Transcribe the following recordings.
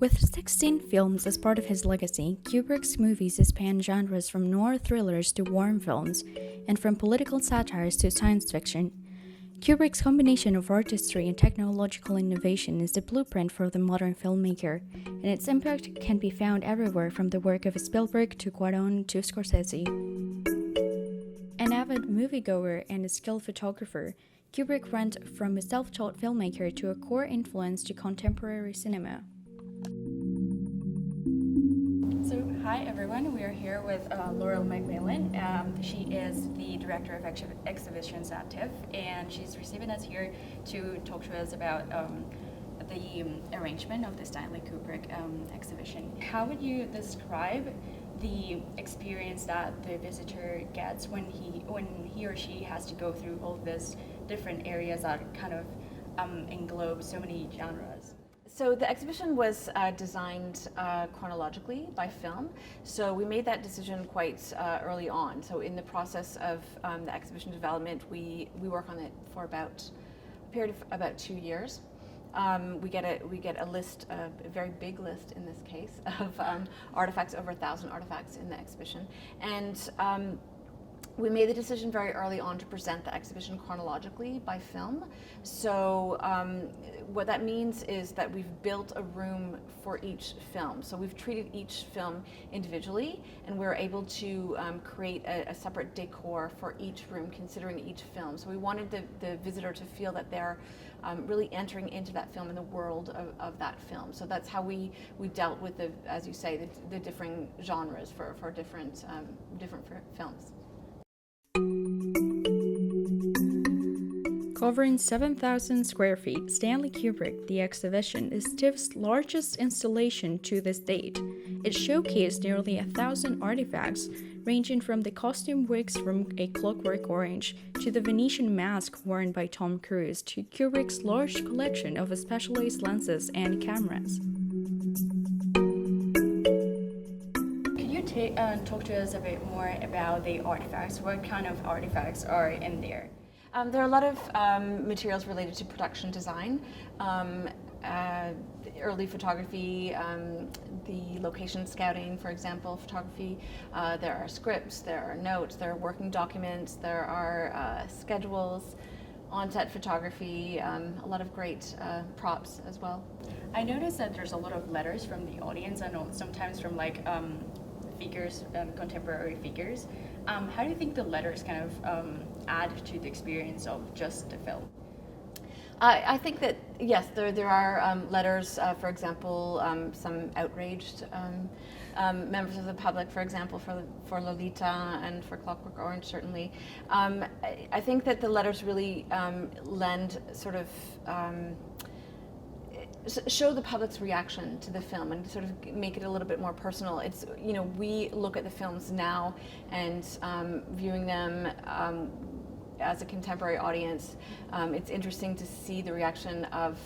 With 16 films as part of his legacy, Kubrick's movies span genres from noir thrillers to war films, and from political satires to science fiction. Kubrick's combination of artistry and technological innovation is the blueprint for the modern filmmaker, and its impact can be found everywhere from the work of Spielberg to Cuarón to Scorsese. An avid moviegoer and a skilled photographer, Kubrick went from a self-taught filmmaker to a core influence to contemporary cinema. So, hi everyone, we are here with Laurel MacMillan. She is the director of exhibitions at TIFF, and she's receiving us here to talk to us about the arrangement of the Stanley Kubrick exhibition. How would you describe the experience that the visitor gets when he or she has to go through all these different areas that kind of englobe so many genres? So the exhibition was designed chronologically by film. So we made that decision quite early on. So in the process of the exhibition development, we work on it for a period of about 2 years. We get a list, a very big list in this case, of artifacts, over 1,000 artifacts in the exhibition. And we made the decision very early on to present the exhibition chronologically by film. So what that means is that we've built a room for each film. So we've treated each film individually, and we're able to create a separate decor for each room, considering each film. So we wanted the visitor to feel that they're really entering into that film and the world of that film. So that's how we dealt with as you say, the different genres for different films. Covering 7,000 square feet, Stanley Kubrick, the exhibition, is TIFF's largest installation to this date. It showcased nearly 1,000 artifacts, ranging from the costume wigs from A Clockwork Orange to the Venetian mask worn by Tom Cruise to Kubrick's large collection of specialized lenses and cameras. Could you talk to us a bit more about the artifacts? What kind of artifacts are in there? There are a lot of materials related to production design, early photography, the location scouting, for example, photography. There are scripts, there are notes, there are working documents, there are schedules, on-set photography, a lot of great props as well. I noticed that there's a lot of letters from the audience, and sometimes from figures, contemporary figures. How do you think the letters kind of add to the experience of just the film? I think that, yes, there are letters, for example, some outraged members of the public, for example, for Lolita and for Clockwork Orange, certainly. I think that the letters really lend sort of show the public's reaction to the film and sort of make it a little bit more personal. It's, we look at the films now and viewing them as a contemporary audience, it's interesting to see the reaction of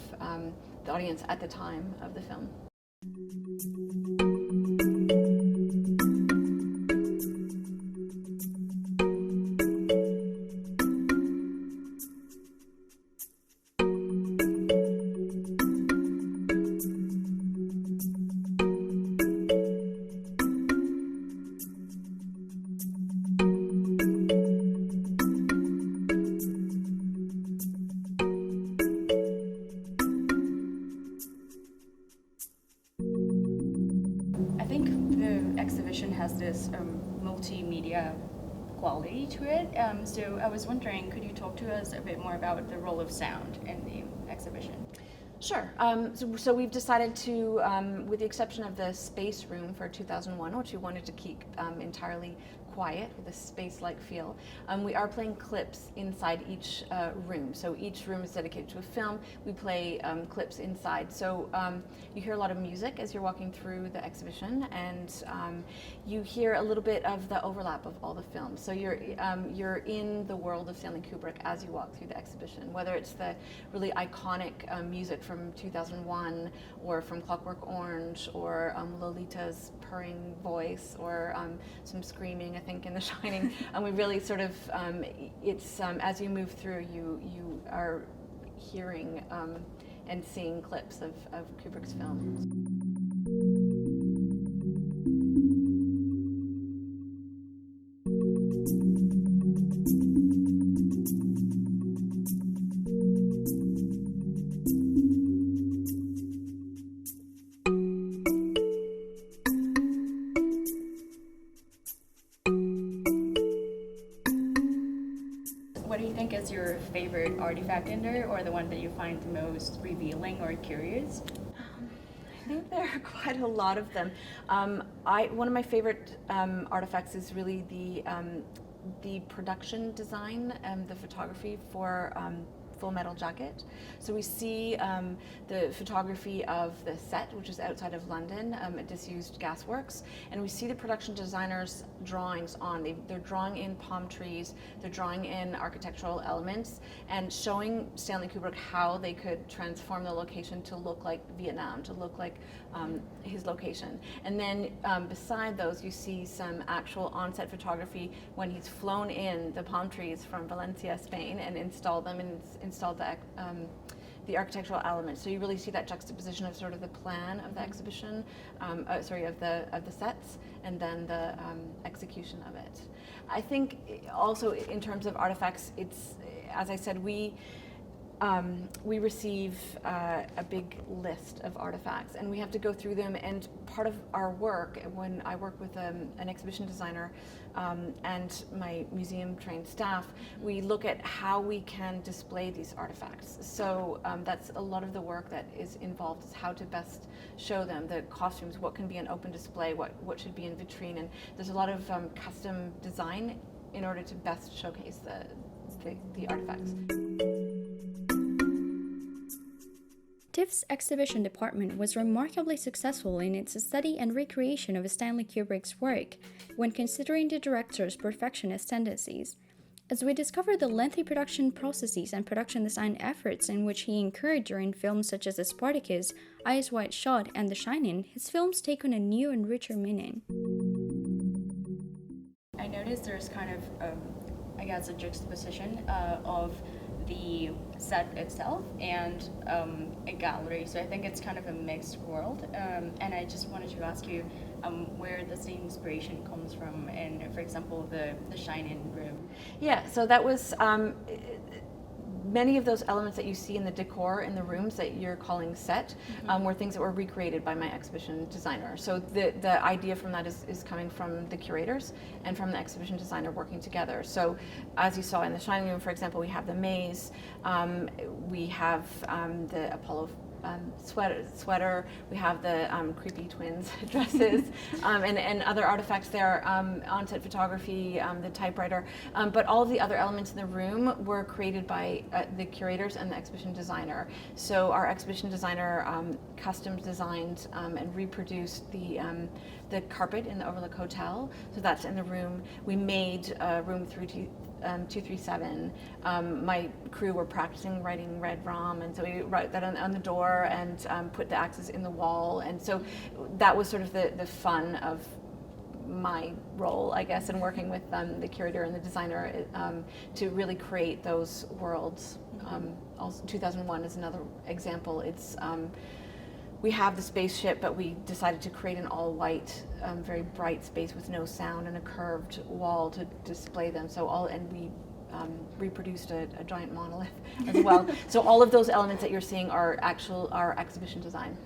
the audience at the time of the film. Has this multimedia quality to it. So I was wondering, could you talk to us a bit more about the role of sound in the exhibition? Sure. So we've decided to, with the exception of the space room for 2001, which we wanted to keep entirely quiet with a space-like feel, we are playing clips inside each room. So each room is dedicated to a film. We play clips inside. So you hear a lot of music as you're walking through the exhibition, and you hear a little bit of the overlap of all the films. So you're in the world of Stanley Kubrick as you walk through the exhibition, whether it's the really iconic music from 2001 or from Clockwork Orange or Lolita's purring voice or some screaming, I think, in The Shining. And we really sort of, it's as you move through, you are hearing and seeing clips of Kubrick's films. What do you think is your favorite artifact in there, or the one that you find the most revealing or curious? I think there are quite a lot of them. One of my favorite artifacts is really the production design and the photography for Full Metal Jacket. So we see the photography of the set, which is outside of London, at disused gasworks, and we see the production designers' drawings on. They're drawing in palm trees, they're drawing in architectural elements, and showing Stanley Kubrick how they could transform the location to look like Vietnam, to look like his location. And then beside those, you see some actual on-set photography when he's flown in the palm trees from Valencia, Spain, and installed them and installed the architectural elements. So you really see that juxtaposition of sort of the plan of the exhibition, of the sets, and then the execution of it. I think also in terms of artifacts, it's, as I said, we receive a big list of artifacts, and we have to go through them. And part of our work, when I work with an exhibition designer and my museum-trained staff, we look at how we can display these artifacts. So that's a lot of the work that is involved, is how to best show them, the costumes, what can be an open display, what should be in vitrine, and there's a lot of custom design in order to best showcase the artifacts. TIFF's exhibition department was remarkably successful in its study and recreation of Stanley Kubrick's work when considering the director's perfectionist tendencies. As we discover the lengthy production processes and production design efforts in which he incurred during films such as Spartacus, Eyes Wide Shut, and The Shining, his films take on a new and richer meaning. I noticed there's kind of, a juxtaposition of the set itself and a gallery. So I think it's kind of a mixed world. And I just wanted to ask you where the inspiration comes from in, for example, the Shining room. Yeah, so that was many of those elements that you see in the decor in the rooms that you're calling set were things that were recreated by my exhibition designer. So the idea from that is coming from the curators and from the exhibition designer working together. So as you saw in the Shining room, for example, we have the maze, we have the Apollo sweater, we have the creepy twins dresses, and other artifacts there, on-set photography, the typewriter, but all of the other elements in the room were created by the curators and the exhibition designer. So our exhibition designer custom designed and reproduced the carpet in the Overlook Hotel, so that's in the room. We made room 237. My crew were practicing writing Red Rom, and so we wrote that on the door and put the axes in the wall. And so that was sort of the fun of my role, I guess, in working with the curator and the designer to really create those worlds. Also, 2001 is another example. It's we have the spaceship, but we decided to create an all-white, very bright space with no sound and a curved wall to display them. And we reproduced a giant monolith as well. So all of those elements that you're seeing are our exhibition design.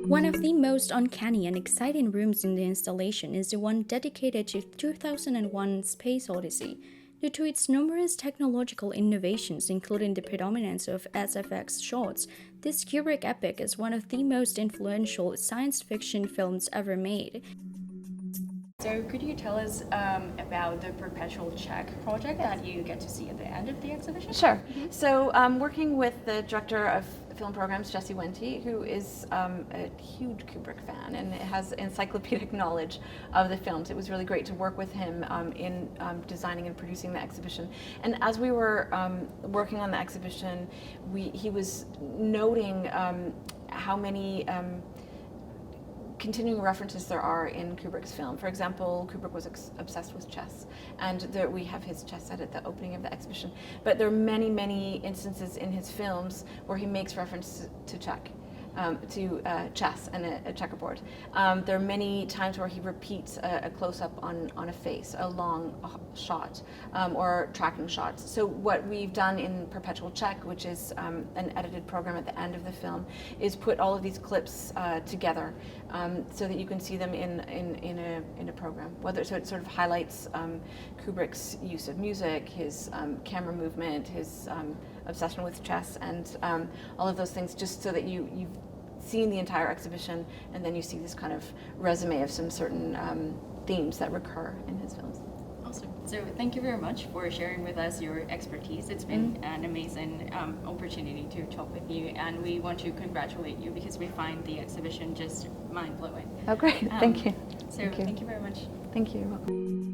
One of the most uncanny and exciting rooms in the installation is the one dedicated to 2001 Space Odyssey. Due to its numerous technological innovations, including the predominance of SFX shots, this Kubrick epic is one of the most influential science fiction films ever made. So could you tell us about the Perpetual Check project that you get to see at the end of the exhibition? Sure. So working with the director of film programs, Jesse Wente, who is a huge Kubrick fan and has encyclopedic knowledge of the films. It was really great to work with him in designing and producing the exhibition. And as we were working on the exhibition, he was noting how many continuing references there are in Kubrick's film. For example, Kubrick was obsessed with chess, and we have his chess set at the opening of the exhibition. But there are many, many instances in his films where he makes reference to check. chess and a checkerboard. There are many times where he repeats a close-up on a face, a long shot, or tracking shots. So what we've done in Perpetual Check, which is an edited program at the end of the film, is put all of these clips together so that you can see them in a program. So it sort of highlights Kubrick's use of music, his camera movement, his obsession with chess, and all of those things, just so that you've seen the entire exhibition, and then you see this kind of resume of some certain themes that recur in his films. Awesome. So thank you very much for sharing with us your expertise. It's been an amazing opportunity to talk with you, and we want to congratulate you because we find the exhibition just mind-blowing. Oh, great. Thank you. So thank you very much. Thank you. You're welcome.